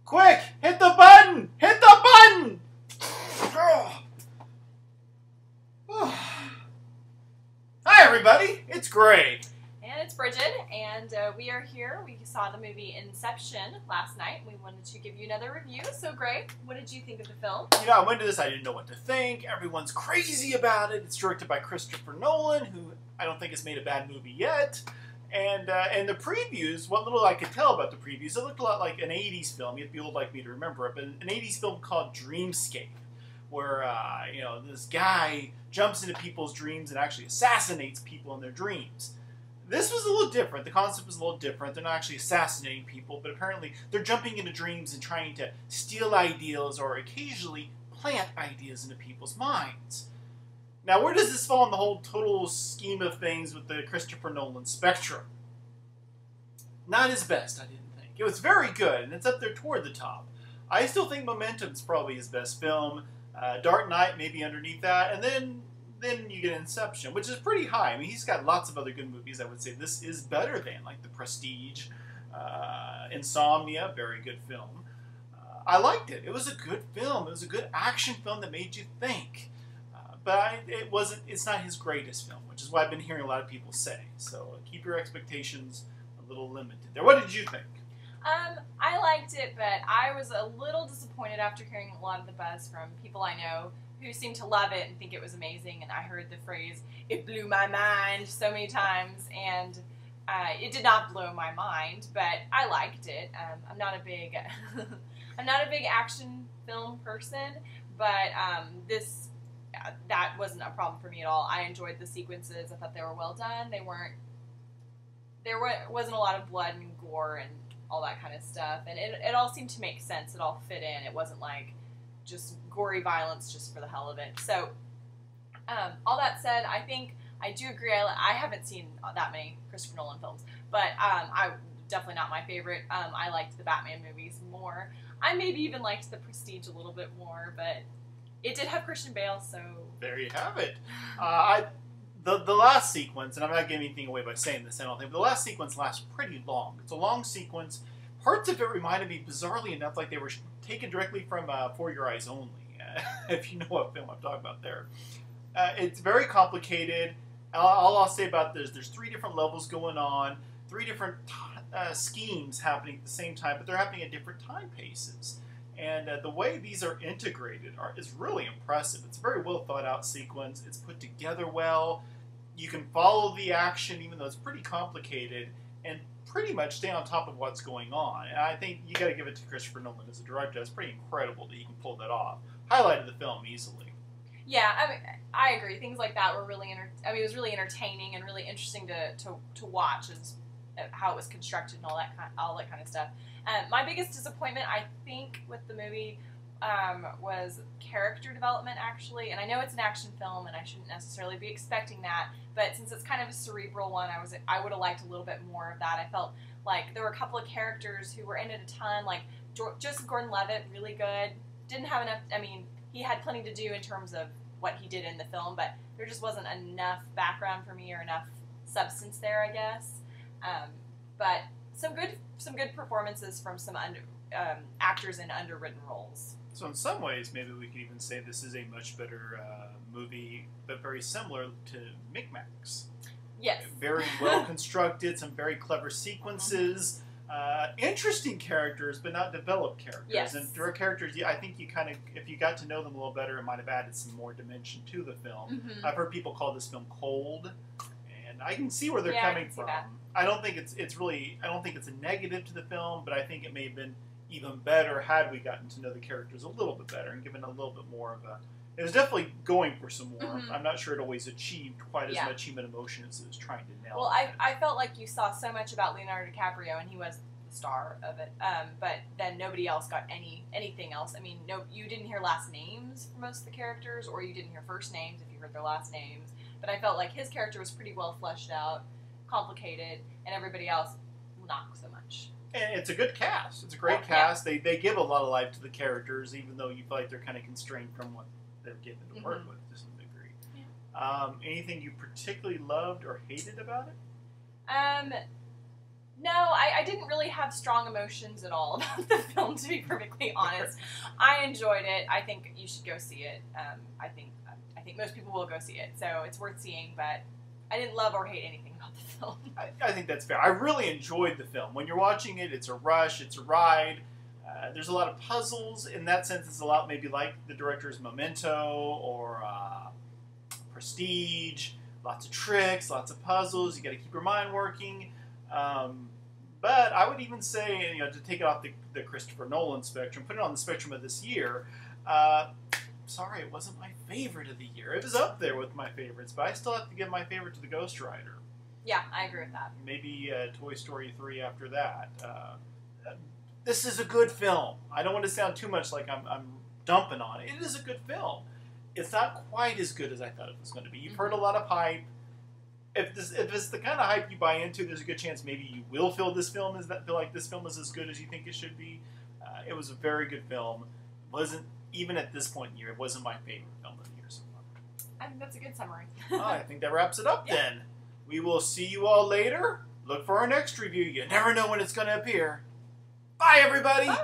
Quick! Hit the button! Hit the button! Hi, everybody. It's Gray. And it's Brigid, and we are here. We saw the movie Inception last night. We wanted to give you another review. So, Gray, what did you think of the film? You know, I went to this, I didn't know what to think. Everyone's crazy about it. It's directed by Christopher Nolan, who I don't think has made a bad movie yet. And the previews, what little I could tell about the previews, it looked a lot like an 80s film. You have to be old like me to remember it, but an 80s film called Dreamscape, where, this guy jumps into people's dreams and actually assassinates people in their dreams. This was a little different. The concept was a little different. They're not actually assassinating people, but apparently they're jumping into dreams and trying to steal ideas or occasionally plant ideas into people's minds. Now, where does this fall in the whole total scheme of things with the Christopher Nolan spectrum? Not his best, I didn't think. It was very good, and it's up there toward the top. I still think Momentum's probably his best film. Dark Knight maybe underneath that, and then you get Inception, which is pretty high. I mean, he's got lots of other good movies. I would say this is better than, like The Prestige, Insomnia, very good film. I liked it. It was a good film. It was a good action film that made you think. But it's not his greatest film, which is what I've been hearing a lot of people say. So keep your expectations a little limited there. What did you think? I liked it, but I was a little disappointed after hearing a lot of the buzz from people I know who seemed to love it and think it was amazing. And I heard the phrase, "it blew my mind," so many times, and it did not blow my mind, but I liked it. I'm not a big action film person, but that wasn't a problem for me at all. I enjoyed the sequences. I thought they were well done. There wasn't a lot of blood and gore and all that kind of stuff, and it all seemed to make sense. It all fit in. It wasn't like just gory violence just for the hell of it. So, all that said, I think I do agree. I haven't seen that many Christopher Nolan films, but I definitely not my favorite. I liked the Batman movies more. I maybe even liked The Prestige a little bit more, but it did have Christian Bale, so there you have it. The last sequence, and I'm not giving anything away by saying this, I don't think, but the last sequence lasts pretty long. It's a long sequence. Parts of it reminded me, bizarrely enough, like they were taken directly from For Your Eyes Only, if you know what film I'm talking about there. It's very complicated. All I'll say about this, there's 3 different levels going on, 3 different schemes happening at the same time, but they're happening at different time paces. And the way these are integrated is really impressive. It's a very well thought out sequence. It's put together well. You can follow the action, even though it's pretty complicated, and pretty much stay on top of what's going on. And I think you got to give it to Christopher Nolan as a director. It's pretty incredible that he can pull that off. Highlighted the film easily. Yeah, I mean, I agree. Things like that were really it was really entertaining and really interesting to watch, as how it was constructed and all that kind of stuff. My biggest disappointment, I think, with the movie was character development, actually. And I know it's an action film, and I shouldn't necessarily be expecting that. But since it's kind of a cerebral one, I would have liked a little bit more of that. I felt like there were a couple of characters who were in it a ton, like Joseph Gordon-Levitt, really good. Didn't have enough. I mean, he had plenty to do in terms of what he did in the film, but there just wasn't enough background for me or enough substance there, I guess. But some good performances from some actors in underwritten roles. So in some ways, maybe we could even say this is a much better movie, but very similar to Micmacs. Yes. Very well constructed, some very clever sequences, interesting characters, but not developed characters. Yes. And there are characters, I think you kind of, if you got to know them a little better, it might have added some more dimension to the film. Mm-hmm. I've heard people call this film cold, and I can see where they're coming from. That. I don't think it's a negative to the film, but I think it may have been even better had we gotten to know the characters a little bit better and given a little bit more of a... It was definitely going for some more. Mm-hmm. I'm not sure it always achieved quite as much human emotion as it was trying to nail. Well, I felt like you saw so much about Leonardo DiCaprio, and he was the star of it. But then nobody else got anything else. I mean, no, you didn't hear last names for most of the characters, or you didn't hear first names if you heard their last names. But I felt like his character was pretty well fleshed out, complicated, and everybody else not so much. And it's a good cast. It's a great cast. Yeah. They give a lot of life to the characters, even though you feel like they're kind of constrained from what they're given to work with to some degree. Yeah. Anything you particularly loved or hated about it? No, I didn't really have strong emotions at all about the film, to be perfectly honest. I enjoyed it. I think you should go see it. I think most people will go see it, so it's worth seeing. But I didn't love or hate anything about the film. I think that's fair. I really enjoyed the film. When you're watching it, it's a rush, it's a ride. There's a lot of puzzles. In that sense, it's a lot maybe like the director's Memento or Prestige. Lots of tricks, lots of puzzles. You got to keep your mind working. But I would even say, to take it off the Christopher Nolan spectrum, put it on the spectrum of this year. Sorry, it wasn't my favorite of the year. It was up there with my favorites, but I still have to give my favorite to The Ghost Rider. Yeah, I agree with that. Maybe Toy Story 3 after that. This is a good film. I don't want to sound too much like I'm dumping on it. It is a good film. It's not quite as good as I thought it was going to be. You've heard a lot of hype. If it's the kind of hype you buy into, there's a good chance maybe you will feel like this film is as good as you think it should be. It was a very good film. It wasn't, even at this point in the year, it wasn't my favorite film of the year so far. I think that's a good summary. I think that wraps it up then. We will see you all later. Look for our next review. You never know when it's going to appear. Bye, everybody! Bye!